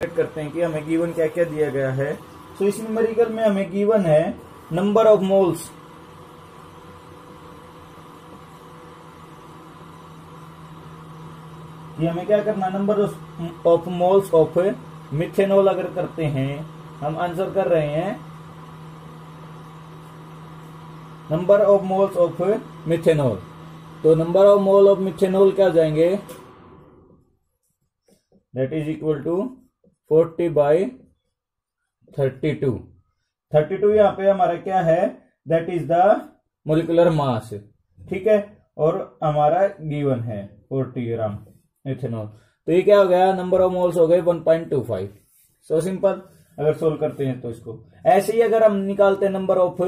करते हैं कि हमें गिवन क्या क्या दिया गया है। तो इस न्यूमेरिकल में हमें गिवन है नंबर ऑफ मोल्स, कि हमें क्या करना, number of moles of methanol अगर करते हैं, हम आंसर कर रहे हैं number of moles of methanol. तो number of mole of methanol क्या हो जाएंगे, दैट इज इक्वल टू 40/32। 32 यहां पे हमारा क्या है, that is the molecular mass, ठीक है, और हमारा गिवन है 40 ग्राम मिथेनॉल। तो ये क्या हो गया, नंबर ऑफ मोल्स हो गए 1.25। सो सिंपल, अगर सोल्व करते हैं तो इसको ऐसे ही अगर हम निकालते हैं number of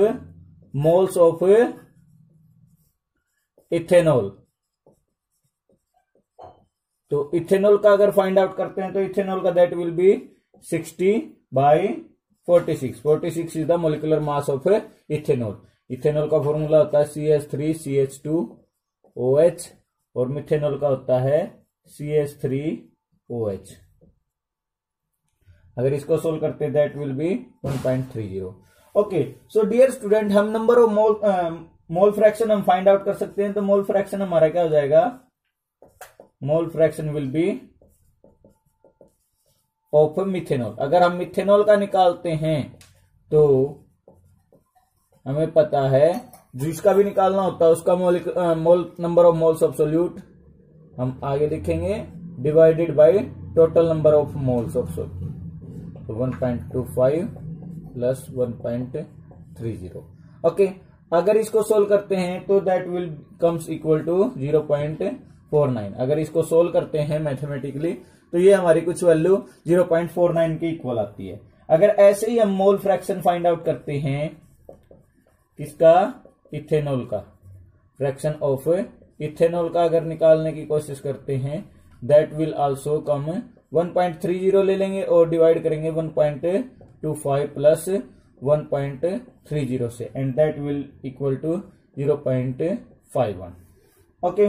moles of ethanol, तो इथेनॉल का अगर फाइंड आउट करते हैं तो इथेनॉल का that will B 60/46। 46 is the molecular mass of ethanol. Ethanol का फॉर्मूला होता है CH3CH2OH और मिथेनॉल का होता है CH3OH। अगर इसको सोल्व करते हैं that will be 1.30। Okay, so dear student, हम नंबर ऑफ मोल फ्रैक्शन हम फाइंड आउट कर सकते हैं। तो मोल फ्रैक्शन हमारा क्या हो जाएगा, mole fraction will be of methanol. अगर हम मिथेनॉल का निकालते हैं तो हमें पता है जिसका भी निकालना होता है उसका mole number of moles of solute हम आगे लिखेंगे divided by total number of moles of solute. तो 1.25 प्लस 1.30। ओके, अगर इसको सोल्व करते हैं तो that will comes equal to 0.49। अगर इसको सोल्व करते हैं मैथमेटिकली तो ये हमारी कुछ वैल्यू 0.49 के इक्वल आती है। अगर ऐसे ही हम मोल फ्रैक्शन फाइंड आउट करते हैं किसका, इथेनॉल का, फ्रैक्शन ऑफ इथेनॉल का अगर निकालने की कोशिश करते हैं दैट विल आल्सो कम 1.30 ले लेंगे और डिवाइड करेंगे 1.25 प्लस 1.30 से, and that will equal to 0.51। Okay,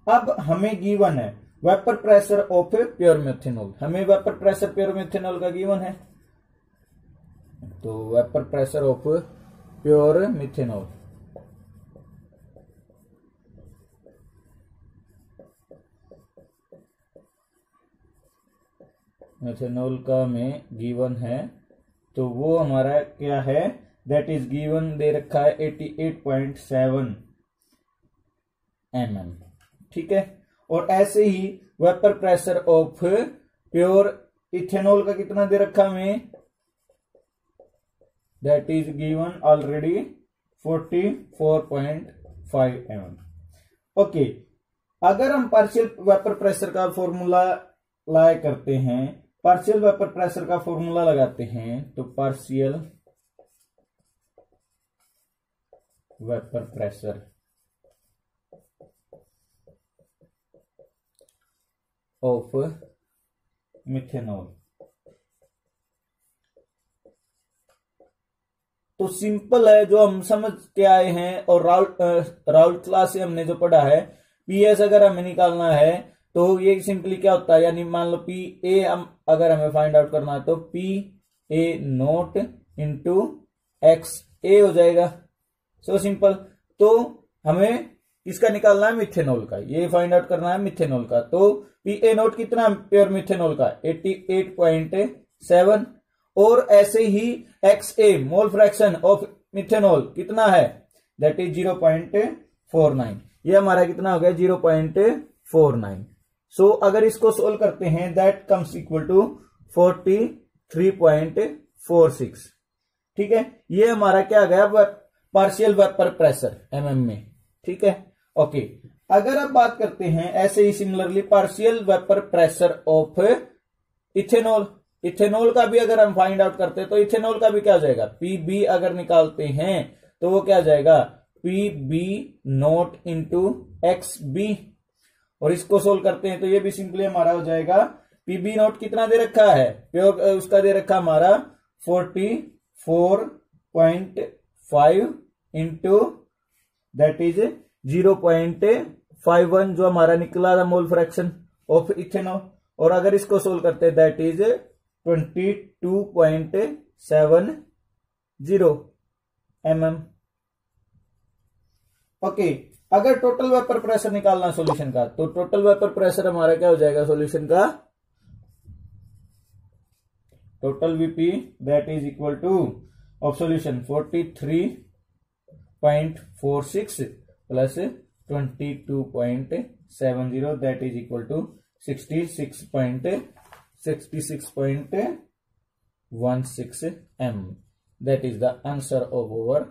अब हमें गिवन है vapour pressure of pure methanol. हमें वेपर प्रेशर प्योर मिथेनॉल का गिवन है। तो vapour pressure of pure methanol, methanol का में गिवन है, तो वो हमारा क्या है, दैट इज गिवन दे रखा है 88.7 mm, ठीक है। और ऐसे ही vapour pressure of pure ethanol का कितना दे रखा हमें, that is given already 44.5 mm। Okay, अगर हम पार्शियल वेपर प्रेशर का फॉर्मूला लाया करते हैं, पार्शियल वेपर प्रेशर का फॉर्मूला लगाते हैं, तो partial vapour pressure of methanol, तो सिंपल है, जो हम समझ के आए हैं और राउल्ट क्लास से हमने जो पढ़ा है, पीएस अगर हमें निकालना है तो ये सिंपली क्या होता है, यानी मान लो पी ए अगर हमें फाइंड आउट करना है तो P A nought into X A हो जाएगा। So simple. तो हमें किसका निकालना है, मिथेनॉल का, ये फाइंड आउट करना है मिथेनॉल का। तो पी ए नोट कितना प्योर मिथेनॉल का 88.7, और ऐसे ही X A mole fraction of methanol कितना है, दैट इज 0.49। ये हमारा कितना हो गया 0.49। सो अगर इसको सोल्व करते हैं दैट कम्स इक्वल टू 43.46, ठीक है। ये हमारा क्या गया, पार्शियल वेपर प्रेशर एमएम में, ठीक है। ओके, अगर आप बात करते हैं ऐसे ही similarly partial vapour pressure of ethanol, ethanol का भी अगर हम फाइंड आउट करते हैं तो इथेनॉल का भी क्या हो जाएगा, पीबी अगर निकालते हैं तो वो क्या हो जाएगा, PB naught into X B, और इसको सोल्व करते हैं तो ये भी सिंपली हमारा हो जाएगा, पीबी नोट कितना दे रखा है, प्योर उसका दे रखा हमारा 44.5 इंटू दैट इज 0.51 जो हमारा निकला था मोल फ्रैक्शन ऑफ इथेनॉल, और अगर इसको सोल्व करते हैं दैट इज 22.70 mm। ओके, अगर टोटल वेपर प्रेशर निकालना सॉल्यूशन का, तो टोटल वेपर प्रेशर हमारा क्या हो जाएगा सॉल्यूशन का, total VP that is equal to of solution 43.46 plus 22.70 that is equal to 66.16 m। That is the answer of our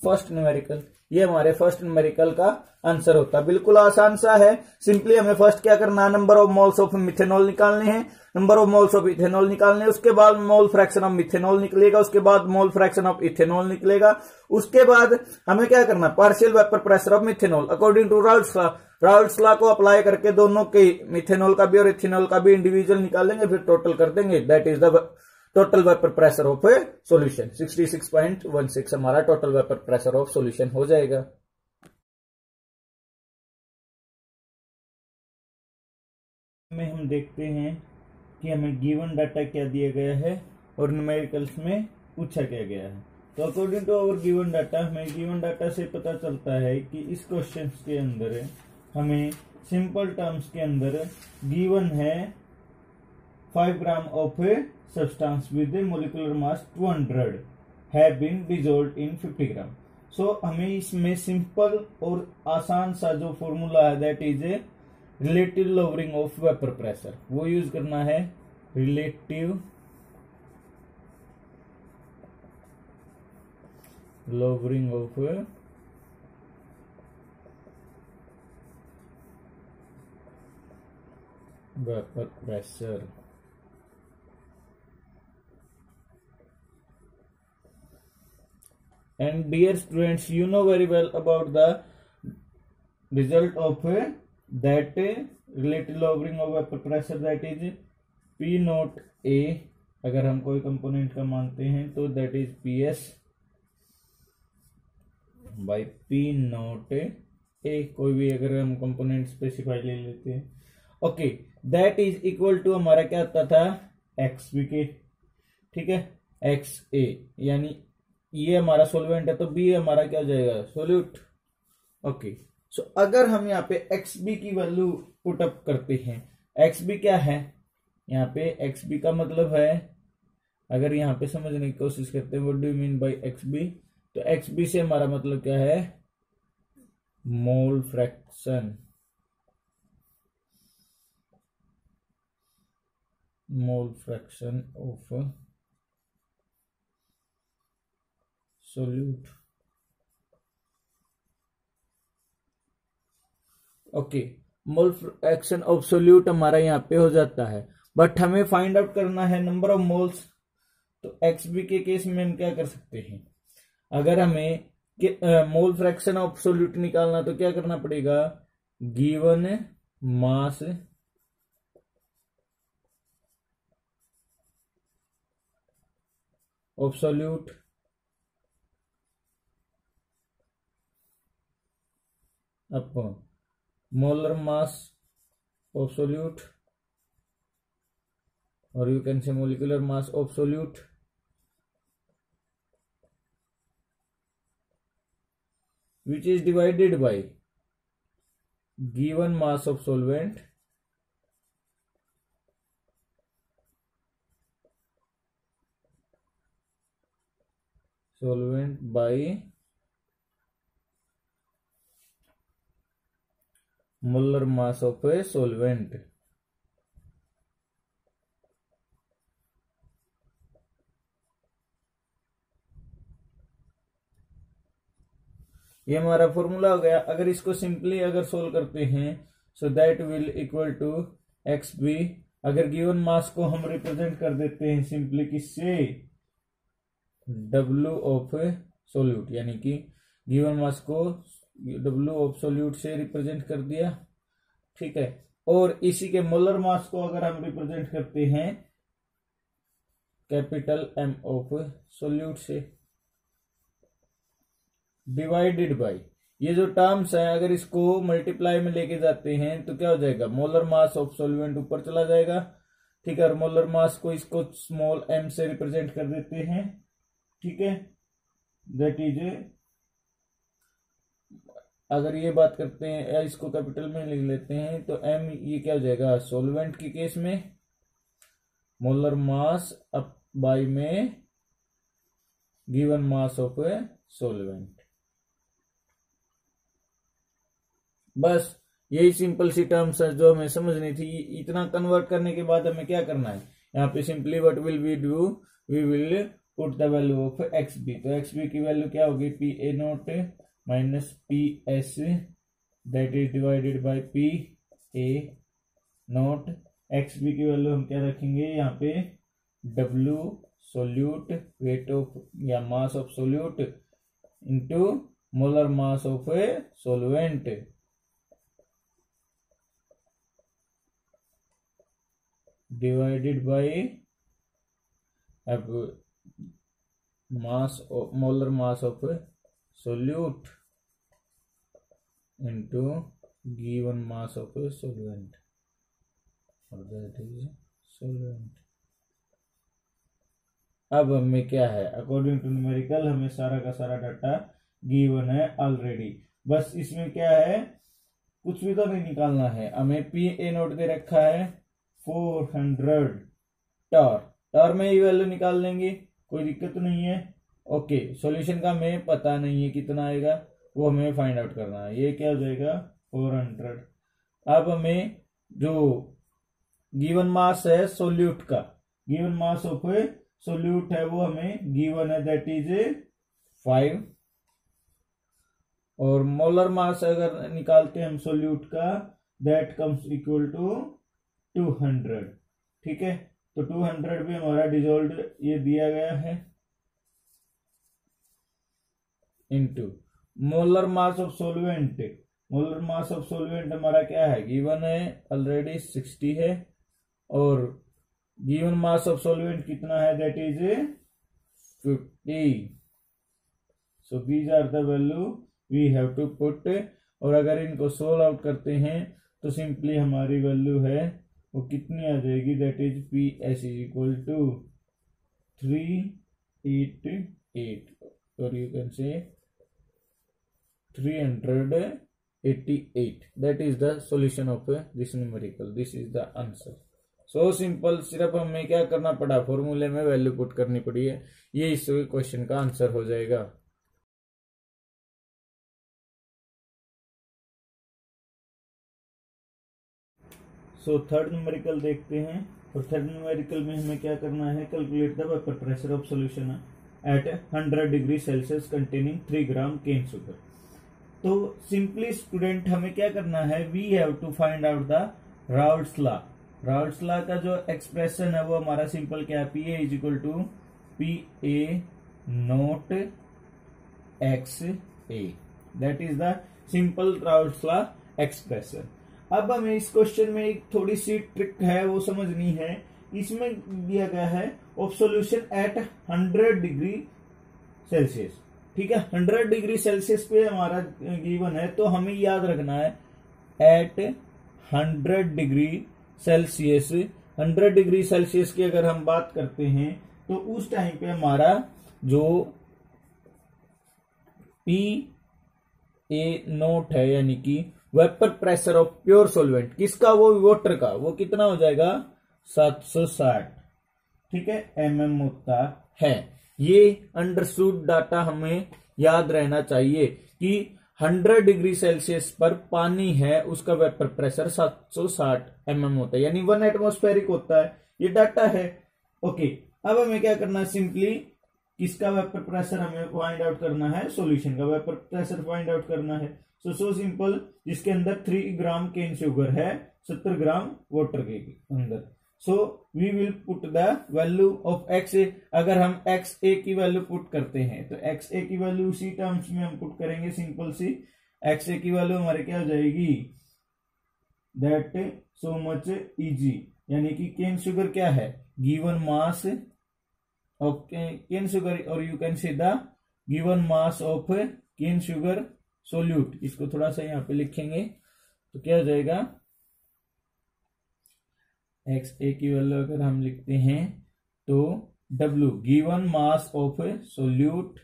first numerical. ये हमारे फर्स्ट न्यूमेरिकल का आंसर होता है। बिल्कुल आसान सा है। सिंपली हमें फर्स्ट क्या करना है, number of moles of methanol निकालने हैं, number of moles of ethanol निकालने हैं, उसके बाद मोल फ्रैक्शन ऑफ मिथेनॉल निकलेगा, उसके बाद मोल फ्रैक्शन ऑफ इथेनॉल निकलेगा, उसके बाद हमें क्या करना, partial vapour pressure of methanol according to Raoult's law. Raoult's law को अप्लाई करके दोनों के मिथेनॉल का भी और इथेनॉल का भी इंडिविजुअल निकालेंगे, फिर टोटल कर देंगे। That is the total vapour pressure of A solution. 66.16 हमारा total vapour pressure of solution हो जाएगा। में हम देखते हैं कि हमें गिवन डाटा क्या दिया गया है और न्यूमेरिकल्स में पूछा क्या गया है। तो according to our given data, हमें गिवन डाटा से पता चलता है कि इस क्वेश्चन के अंदर हमें सिंपल टर्म्स के अंदर गिवन है 5 gram of a substance with molecular mass 200 have been dissolved in 50 gram. So हमें इसमें सिंपल और आसान सा जो फॉर्मूला है that is a relative lowering of vapour pressure, वो यूज करना है। Relative lowering of vapour pressure. And dear students, you know very well about the result of that relative lowering of vapor pressure, that is P note A। अगर हम कोई component का मानते हैं तो that is PS by P note A। कोई भी अगर हम कंपोनेंट स्पेसिफाई ले लेते हैं, okay, that is equal to हमारा क्या आता था XB के, ठीक है, XA, यानी ये हमारा सॉल्वेंट है तो बी हमारा क्या हो जाएगा सोल्यूट। ओके, सो अगर हम यहाँ पे XB की वैल्यू पुट अप करते हैं, XB क्या है यहाँ पे, XB का मतलब है, अगर यहाँ पे समझने की कोशिश करते हैं what do you mean by XB, तो XB से हमारा मतलब क्या है, mole fraction, mole fraction of solute. Okay, mole fraction of solute हमारा यहाँ पे हो जाता है, बट हमें फाइंड आउट करना है नंबर ऑफ मोल्स। तो XB के केस में हम क्या कर सकते हैं, अगर हमें मोल फ्रैक्शन ऑफ सोल्यूट निकालना तो क्या करना पड़ेगा, given mass of solute upon molar mass of solute, और you can say molecular mass of solute, which is divided by given mass of solvent by molar mass of a solvent। ये हमारा formula हो गया। अगर इसको simply अगर solve करते हैं, so that will equal to XB। अगर गिवन मास को हम रिप्रेजेंट कर देते हैं सिंपली किससे, W ऑफ सोल्यूट, यानी कि गिवन मास को W ऑफ सोल्यूट से रिप्रेजेंट कर दिया, ठीक है। और इसी के मोलर मास को अगर हम रिप्रेजेंट करते हैं कैपिटल M ऑफ सोल्यूट से, डिवाइडेड बाय ये जो टर्म्स है, अगर इसको मल्टीप्लाई में लेके जाते हैं तो क्या हो जाएगा, मोलर मास ऑफ सॉल्वेंट ऊपर चला जाएगा, ठीक है, और मोलर मास को इसको स्मॉल m से रिप्रेजेंट कर देते हैं, ठीक है। दैट इज, अगर ये बात करते हैं इसको कैपिटल में लिख लेते हैं तो m ये क्या हो जाएगा, सॉल्वेंट के केस में मोलर मास अप बाय में गिवन मास ऑफ सॉल्वेंट। बस यही सिंपल सी टर्म्स है जो हमें समझनी थी। इतना कन्वर्ट करने के बाद हमें क्या करना है, यहाँ पे simply what will we do, we will put the value of X B. तो एक्स बी की वैल्यू क्या होगी, P A naught minus P S that is divided by P A naught. X B की value हम क्या रखेंगे यहाँ पे, डब्ल्यू सोल्यूट वेट ऑफ या mass of solute into molar mass of solvent divided by अब mass of molar mass of solute into given mass of solvent और that is solvent. अब हमें क्या है, अकॉर्डिंग टू न्यूमेरिकल हमें सारा का सारा डाटा गिवन है ऑलरेडी। बस इसमें क्या है, कुछ भी तो नहीं निकालना है हमें। पी ए नोट दे रखा है 400 टार में ये वैल्यू निकाल लेंगे, कोई दिक्कत नहीं है। ओके, सॉल्यूशन का हमें पता नहीं है कितना आएगा, वो हमें फाइंड आउट करना है। ये क्या हो जाएगा 400। अब हमें जो गिवन मास है सोल्यूट का, गिवन मास ऑफ सोल्यूट है वो हमें गिवन है दैट इज 5, और मोलर मास अगर निकालते हैं हम सोल्यूट का दैट कम्स इक्वल टू 200, ठीक है। तो 200 भी हमारा डिजोल्व ये दिया गया है into molar mass of solvent. Molar mass of solvent हमारा क्या है, गिवन है ऑलरेडी 60 है, और गिवन मास ऑफ सोलवेंट कितना है, that is 50। So these are the value we have to put. और अगर इनको सोल्व आउट करते हैं तो सिंपली हमारी वैल्यू है वो कितनी आ जाएगी, that is P S is equal to 388, और you can say 388। That is the solution of this numerical, this is the answer. So simple, सिर्फ हमें क्या करना पड़ा, फॉर्मूले में वैल्यू पुट करनी पड़ी है, ये इस क्वेश्चन का आंसर हो जाएगा। सो थर्ड न्यूमेरिकल देखते हैं, और थर्ड न्यूमेरिकल में हमें क्या करना है, calculate the vapour pressure of solution at 100 degree Celsius containing 3 gram cane sugar. तो सिंपली स्टूडेंट हमें क्या करना है, we have to find out the Raoult's law. Raoult's law का जो एक्सप्रेशन है वो हमारा सिंपल क्या है, P A is equal to P A naught X A, that is the simple Raoult's law expression. अब हमें इस क्वेश्चन में एक थोड़ी सी ट्रिक है वो समझनी है। इसमें दिया गया है of solution at 100 degree Celsius, ठीक है। 100 डिग्री सेल्सियस पे हमारा गिवन है, तो हमें याद रखना है at 100 degree Celsius. 100 degree Celsius की अगर हम बात करते हैं तो उस टाइम पे हमारा जो पी ए नोट है यानी कि vapour pressure of pure solvent, किसका, वो वाटर का, वो कितना हो जाएगा 760, ठीक है, mm होता है। ये अंडरस्टूड डाटा हमें याद रहना चाहिए कि 100 डिग्री सेल्सियस पर पानी है, उसका वेपर प्रेशर 760 mm होता है, यानी 1 एटमॉस्फेरिक होता है। ये डाटा है। ओके, अब हमें क्या करना है, सिंपली किसका वेपर प्रेशर हमें फाइंड आउट करना है, सॉल्यूशन का वेपर प्रेशर फाइंड आउट करना है। सो सिंपल, जिसके अंदर 3 ग्राम केन शुगर है, 70 ग्राम वाटर के अंदर। So we will put the value of x A. अगर हम एक्स ए की वैल्यू पुट करते हैं तो एक्स ए की वैल्यू उसी टर्म्स में हम पुट करेंगे, सिंपल सी। एक्स ए की वैल्यू हमारे क्या हो जाएगी, दैट सो मच इजी, यानी कि केन शुगर क्या है, given mass of cane sugar, और you can say the given mass of cane sugar solute. इसको थोड़ा सा यहाँ पे लिखेंगे तो क्या हो जाएगा, एक्स ए की वैल्यू अगर हम लिखते हैं तो W given mass of solute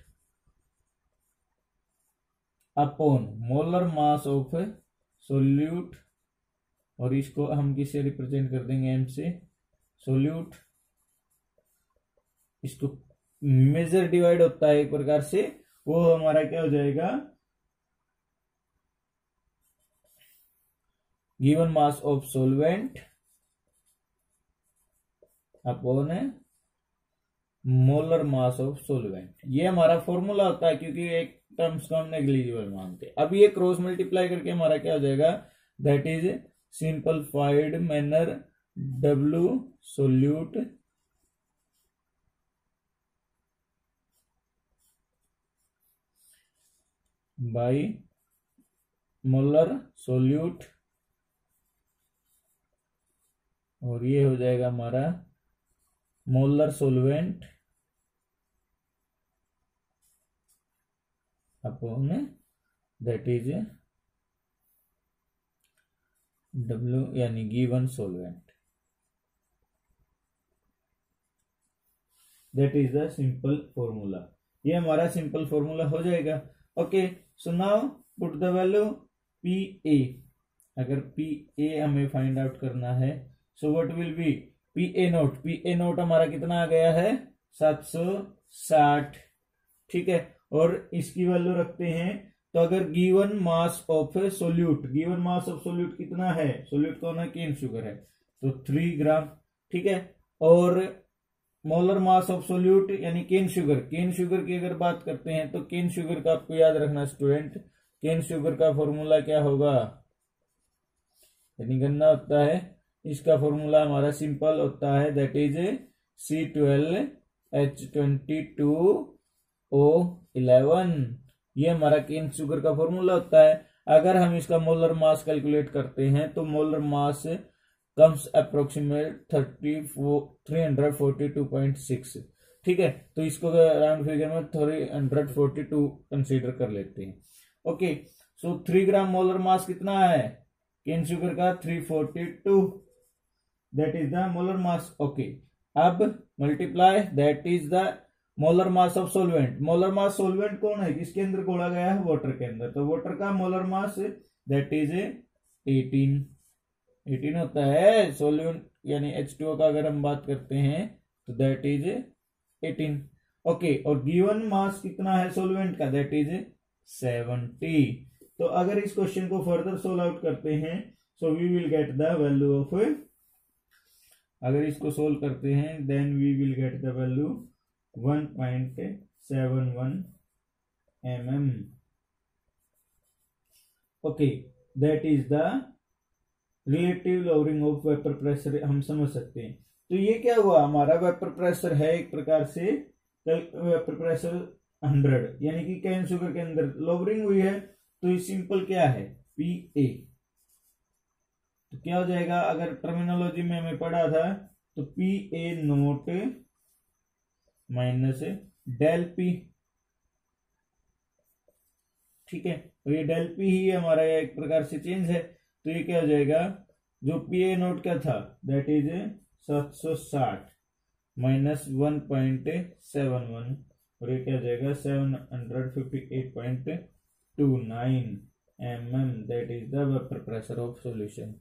upon molar mass of solute, और इसको हम किससे रिप्रेजेंट कर देंगे, M से, सोल्यूट। इसको मेजर डिवाइड होता है एक प्रकार से, वो हमारा क्या हो जाएगा, given mass of solvent upon molar mass of solvent. ये हमारा फॉर्मूला होता है, क्योंकि एक टर्म्स को हम नेग्लिजिबल मानते हैं। अब ये क्रॉस मल्टीप्लाई करके हमारा क्या हो जाएगा, that is simplified manner W solute by molar solute, और ये हो जाएगा हमारा molar solvent upon that is W यानी given solvent. That is the simple formula. ये हमारा सिंपल फॉर्मूला हो जाएगा। Okay, so now put the value PA। अगर PA हमें फाइंड आउट करना है, so what will be PA note हमारा कितना आ गया है, 760। ठीक है, और इसकी वैल्यू रखते हैं, तो अगर given mass of solute, given mass of solute कितना है, सोल्यूट कौन है, केन शुगर है, तो 3 ग्राम। ठीक है, और मोलर मास ऑफ सोल्यूट यानी केन शुगर की अगर बात करते हैं, तो केन शुगर का आपको याद रखना स्टूडेंट, केन शुगर का फॉर्मूला क्या होगा, यानी गन्ना होता है, इसका फॉर्मूला हमारा सिंपल होता है, दैट इज C12H22O11। ये हमारा केन शुगर का फॉर्मूला होता है। अगर हम इसका मोलर मास कैलकुलेट करते हैं, तो मोलर मास कम्स अप्रोक्सीमेट 342.6। ठीक है, तो इसको राउंड फिगर में 342 कंसीडर कर लेते हैं। ओके, सो 3 ग्राम मोलर मास कितना है केन शुगर का, 342, that is the molar mass. Okay, अब multiply that is the molar mass of solvent. Molar mass solvent कौन है, किसके अंदर घोला गया है, वाटर के अंदर, तो वाटर का मोलर मास दैट इज 18 होता है। सोल्यूट यानी H2O का अगर हम बात करते हैं, तो दैट इज 18। ओके, और गिवन मास कितना है सोलवेंट का, दैट इज 70। तो अगर इस क्वेश्चन को फर्दर सोल्व आउट करते हैं, so we will get the value of, अगर इसको सोल्व करते हैं, then we will get the value 1.71 mm। Okay, that is the relative lowering of vapour pressure, हम समझ सकते हैं। तो ये क्या हुआ, हमारा वेपर प्रेशर है एक प्रकार से, वेपर प्रेशर 100, यानी कि कैन शुगर के अंदर लोअरिंग हुई है, तो ये सिंपल क्या है, PA। तो क्या हो जाएगा, अगर टर्मिनोलॉजी में हमें पढ़ा था, तो PA naught minus del P। ठीक है, तो ये डेल P ही हमारा एक प्रकार से चेंज है, तो ये क्या हो जाएगा, जो PA नोट क्या था, दैट इज 760 माइनस 1.71, और ये क्या हो जाएगा 758.29 mm, that is the vapour pressure of solution.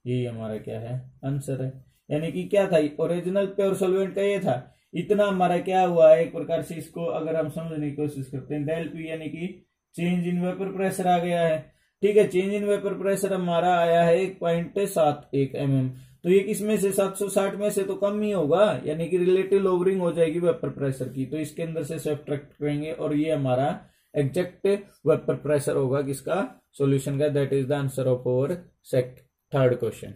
यही हमारा क्या है, आंसर है। यानी कि क्या था, ओरिजिनल प्योर सॉल्वेंट का ये था, इतना हमारा क्या हुआ है, एक प्रकार से इसको अगर हम समझने की कोशिश करते हैं, डेल P यानी कि चेंज इन वेपर प्रेशर आ गया है। ठीक है, चेंज इन वेपर प्रेशर हमारा आया है 1.71 mm, तो ये किसमें से 760 में से तो कम ही होगा, यानी कि रिलेटिव लोअरिंग हो जाएगी वेपर प्रेशर की, तो इसके अंदर से सब्ट्रैक्ट करेंगे, और ये हमारा एग्जैक्ट वेपर प्रेशर होगा किसका, सॉल्यूशन का। That is the answer of our third question.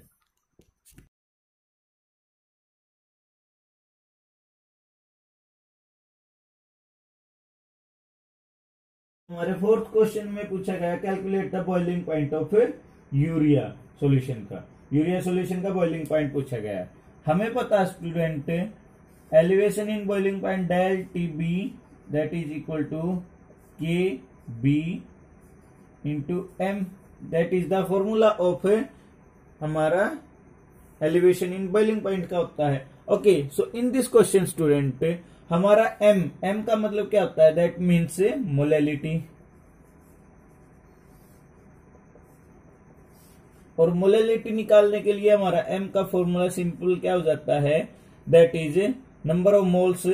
हमारे फोर्थ क्वेश्चन में पूछा गया, calculate the boiling point of urea solution का। यूरिया सॉल्यूशन का बॉइलिंग पॉइंट पूछा गया। हमें पता student, elevation in boiling point del TB that is equal to KB into M, that is the formula of हमारा एलिवेशन इन बॉइलिंग पॉइंट का होता है। Okay, so in this question student हमारा M का मतलब क्या होता है, दैट मीन्स मोलैलिटी, और मोलैलिटी निकालने के लिए हमारा एम का फॉर्मूला सिंपल क्या हो जाता है, that is number of moles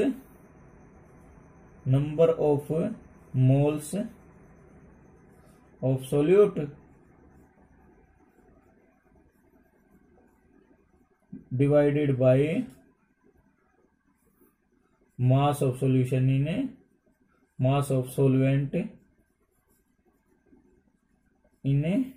of solute divided by mass of solution in mass of solvent in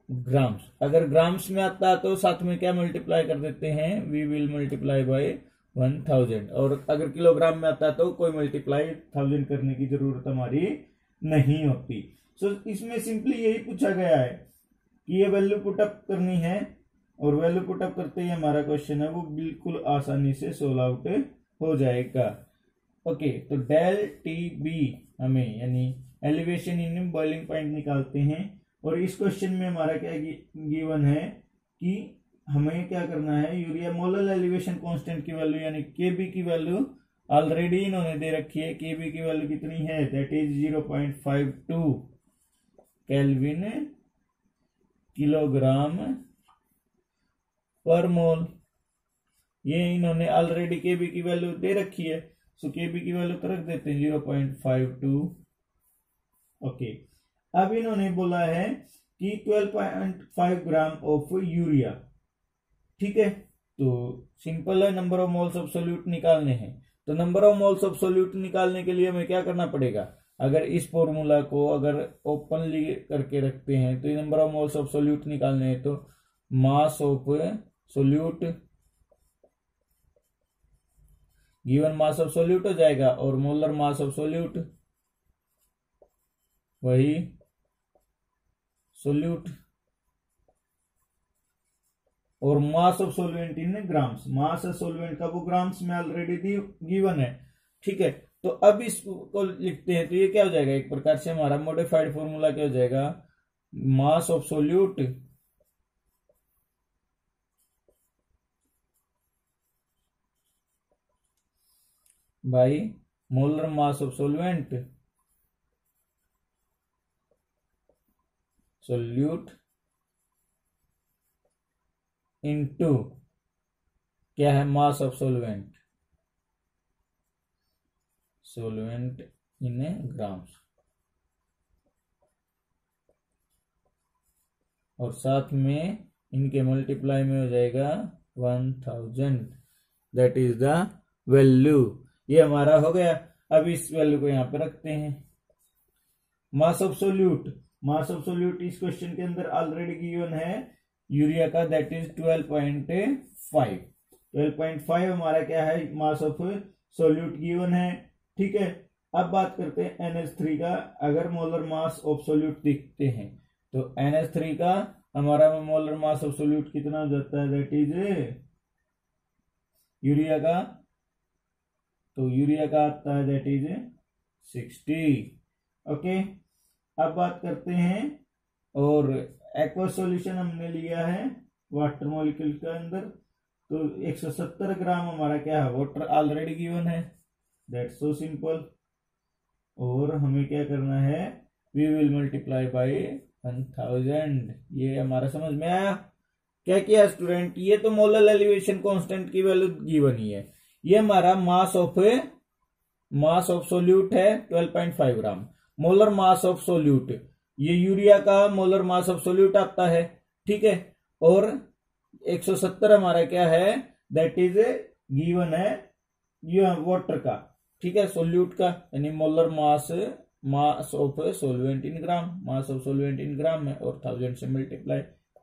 grams. अगर ग्राम्स में आता है तो साथ में क्या मल्टीप्लाई कर देते हैं, वी विल मल्टीप्लाई बाय 1000, और अगर किलोग्राम में आता है तो कोई मल्टीप्लाई 1000 करने की जरूरत हमारी नहीं होती। सो इसमें सिंपली यही पूछा गया है कि ये वैल्यू पुटअप करनी है, और वैल्यू पुटअप करते ही हमारा क्वेश्चन है वो बिल्कुल आसानी से सोल्व आउट हो जाएगा। ओके, तो डेल टी बी हमें यानी एलिवेशन इन बॉइलिंग पॉइंट निकालते हैं, और इस क्वेश्चन में हमारा क्या गिवन है कि हमें क्या करना है, यूरिया मोलर एलिवेशन कांस्टेंट की वैल्यू यानी केबी की वैल्यू ऑलरेडी इन्होंने दे रखी है। केबी की वैल्यू कितनी है, दैट इज 0.52 केल्विन किलोग्राम पर मोल। ये इन्होंने ऑलरेडी केबी की वैल्यू दे रखी है, सो केबी की वैल्यू तो रख देते हैं 0.52। ओके, अब इन्होंने बोला है कि 12.5 ग्राम ऑफ यूरिया, ठीक है। तो सिंपल है, number of moles of solute निकालने हैं। तो number of moles of solute निकालने के लिए हमें क्या करना पड़ेगा, अगर इस फॉर्मूला को अगर ओपनली करके रखते हैं तो ये number of moles of solute निकालने हैं, तो मास of solute given mass of solute हो जाएगा, और मोलर मास ऑफ सोल्यूट वही सोल्यूट, और मास of solvent in grams, mass of सोल्वेंट का वो ग्राम्स में ऑलरेडी गिवन है, ठीक है। तो अब इसको लिखते हैं तो ये क्या हो जाएगा, एक प्रकार से हमारा मॉडिफाइड फॉर्मूला क्या हो जाएगा, मास of solute by molar mass of सोल्वेंट solute into क्या है, मास ऑफ सोल्वेंट इन ग्राम्स, और साथ में इनके मल्टीप्लाई में हो जाएगा 1000, दैट इज द वैल्यू। ये हमारा हो गया। अब इस वैल्यू को यहां पे रखते हैं। मास ऑफ सोल्यूट इस क्वेश्चन के अंदर ऑलरेडी गिवन है यूरिया का, दैट इज 12.5। 12.5 हमारा क्या है, मास ऑफ सोल्यूट गिवन है, ठीक है। अब बात करते हैं NH3 का। अगर मोलर मास ऑफ सोल्यूट दिखते हैं तो NH3 का हमारा मोलर मास ऑफ सोल्यूट कितना हो जाता है, दैट इज यूरिया का, तो यूरिया का आता है दैट इज 60। ओके, अब बात करते हैं, और एक्वस सॉल्यूशन हमने लिया है वाटर मॉलिक्यूल के अंदर, तो 170 ग्राम हमारा क्या है, वाटर ऑलरेडी गिवन है, दैट्स सो सिंपल। और हमें क्या करना है, वी विल मल्टीप्लाई बाय 1000। ये हमारा समझ में आया। क्या किया स्टूडेंट, ये तो मोलर एलिवेशन कांस्टेंट की वैल्यू गिवन ही है। ये हमारा मास ऑफ सोल्यूट है 12.5 ग्राम, मोलर मास ऑफ सोल्यूट, ये यूरिया का मोलर मास ऑफ सोल्यूट आता है, ठीक है। और 170 हमारा क्या है, दैट इज गिवन है ये वाटर का, ठीक है, सोल्यूट का, यानी molar mass of solvent in gram, mass of solvent in gram है, और 1000 से मल्टीप्लाई।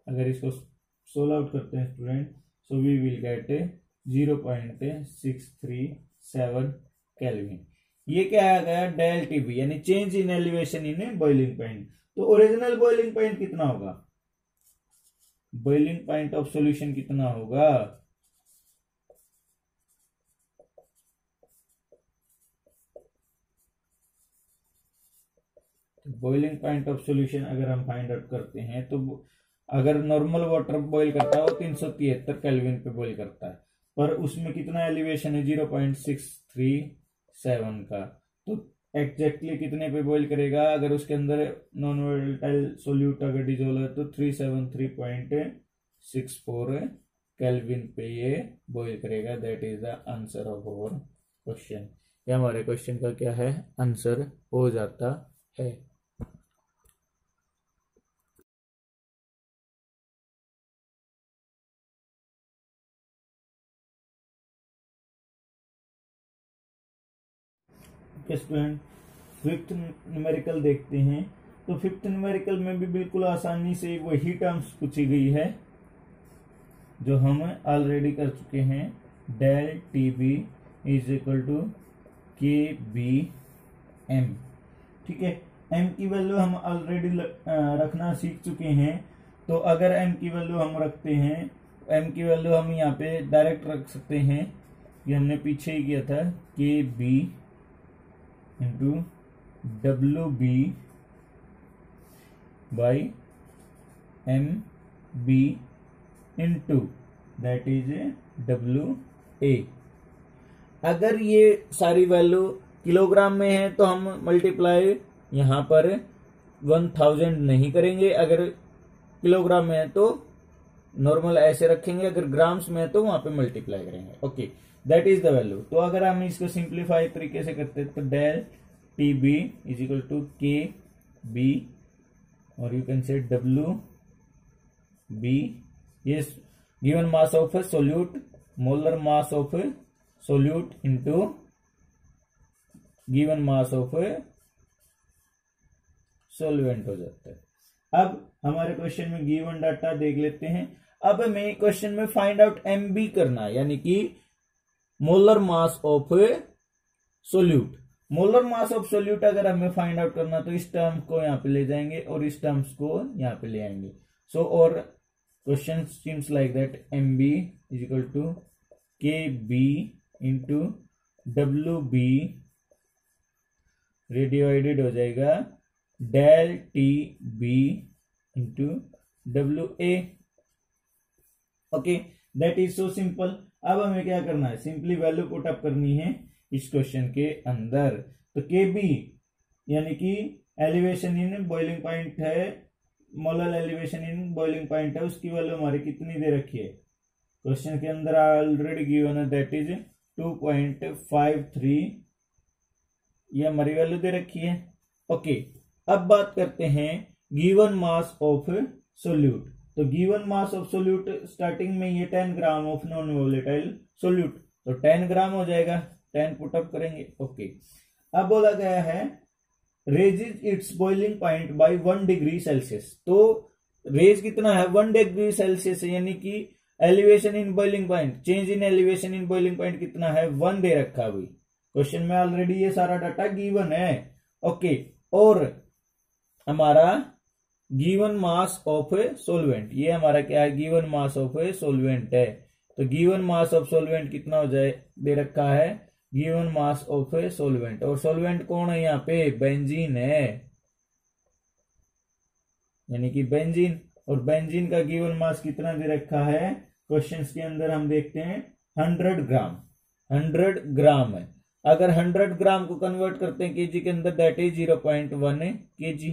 अगर इसको सोल्व आउट करते हैं student, so we will get 0.637 kelvin. ये क्या आ गया, डेल टीबी यानी change in elevation in boiling point. तो ओरिजिनल बॉइलिंग पॉइंट कितना होगा, बॉइलिंग पॉइंट ऑफ सॉल्यूशन कितना होगा, बॉइलिंग पॉइंट ऑफ सॉल्यूशन अगर हम फाइंड आउट करते हैं तो अगर नॉर्मल वाटर बॉईल करता है वो 373 केल्विन पे बॉईल करता है, पर उसमें कितना एलिवेशन है 0.637 का, तो एग्जैक्टली कितने पे बॉईल करेगा, अगर उसके अंदर नॉन वोलेटाइल सोल्यूट अगर डिजोल्व है तो 373.64 केल्विन पे ये बॉईल करेगा। That is the answer of our question. ये हमारे क्वेश्चन का क्या है, आंसर हो जाता है। स्टूडेंट फिफ्थ न्यूमेरिकल देखते हैं। तो फिफ्थ न्यूमेरिकल में भी बिल्कुल आसानी से वही टर्म्स पूछी गई है जो हम ऑलरेडी कर चुके हैं। Del T B is equal to K B M. ठीक है, एम की वैल्यू हम ऑलरेडी रखना सीख चुके हैं। तो अगर एम की वैल्यू हम रखते हैं, एम की वैल्यू हम यहाँ पे डायरेक्ट रख सकते हैं, ये हमने पीछे ही किया था, K B into W B by M B into that is W A. अगर ये सारी वैल्यू किलोग्राम में है तो हम मल्टीप्लाई यहां पर 1000 नहीं करेंगे, अगर किलोग्राम में है तो नॉर्मल ऐसे रखेंगे, अगर ग्राम्स में है तो वहां पे मल्टीप्लाई करेंगे। Okay, that is the value. तो अगर हम इसको सिंप्लीफाई तरीके से करते हैं तो del T B is equal to K B और you can say W B, ये given mass of solute, molar mass of solute into given mass of solvent हो जाता है। अब हमारे क्वेश्चन में गिवन डाटा देख लेते हैं। अब हमें क्वेश्चन में फाइंड आउट एम बी करना है, यानी कि molar mass of solute. Molar mass of solute अगर हमें फाइंड आउट करना तो इस टर्म को यहां पे ले जाएंगे और इस टर्म्स को यहां पे ले आएंगे। सो और question seems like that M B is equal to K B into W B divided हो जाएगा del T B into W A. Okay, that is so simple. अब हमें क्या करना है, सिंपली वैल्यू पुट अप करनी है इस क्वेश्चन के अंदर। तो के बी यानी कि एलिवेशन इन बॉइलिंग पॉइंट है, molar elevation in boiling point है, उसकी वैल्यू हमारी कितनी दे रखी है क्वेश्चन के अंदर ऑलरेडी गिवन है, दैट इज 2.53, ये हमारी वैल्यू दे रखी है। ओके, अब बात करते हैं गिवन मास ऑफ सोल्यूट। तो given mass of solute starting में ये 10 gram of non volatile solute, तो 10 ग्राम हो जाएगा, 10 पुटअप करेंगे। ओके, अब बोला गया है raises it's boiling point by 1 degree Celsius. तो रेज कितना है 1 डिग्री सेल्सियस, यानी कि elevation in boiling point, change in elevation in boiling point कितना है 1 दे रखा है। अभी क्वेश्चन में ऑलरेडी ये सारा डाटा गिवन है। ओके, और हमारा गिवन मास ऑफ सोलवेंट, ये हमारा क्या है गिवन मास ऑफ सोलवेंट है। तो गिवन मास ऑफ सोलवेंट कितना हो जाए दे रखा है, गिवन मास ऑफ सोलवेंट, और सोलवेंट कौन है यहाँ पे बेंजीन है, यानी कि बेंजीन, और बेंजीन का गिवन मास कितना दे रखा है क्वेश्चंस के अंदर हम देखते हैं 100 ग्राम, 100 ग्राम है। अगर 100 ग्राम को कन्वर्ट करते हैं केजी के अंदर दैट इज 0.1 केजी।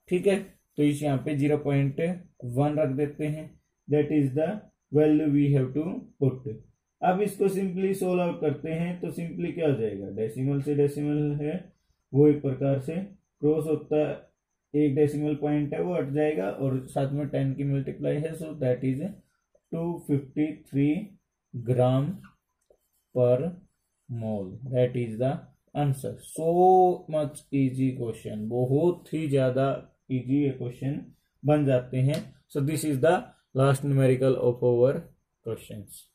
ठीक है, तो इस यहाँ पे 0.1 रख देते हैं, that is the value we have to put. अब इसको सिंपली सोल्व आउट करते हैं तो सिंपली क्या हो जाएगा, डेसिमल से डेसिमल है वो एक प्रकार से क्रॉस होता है, एक डेसिमल पॉइंट है वो हट जाएगा और साथ में 10 की मल्टीप्लाई है, so that is 253 gram per mole. That is the answer. So much easy question, बहुत ही ज्यादा इजी ये क्वेश्चन बन जाते हैं। So this is the last numerical of our questions.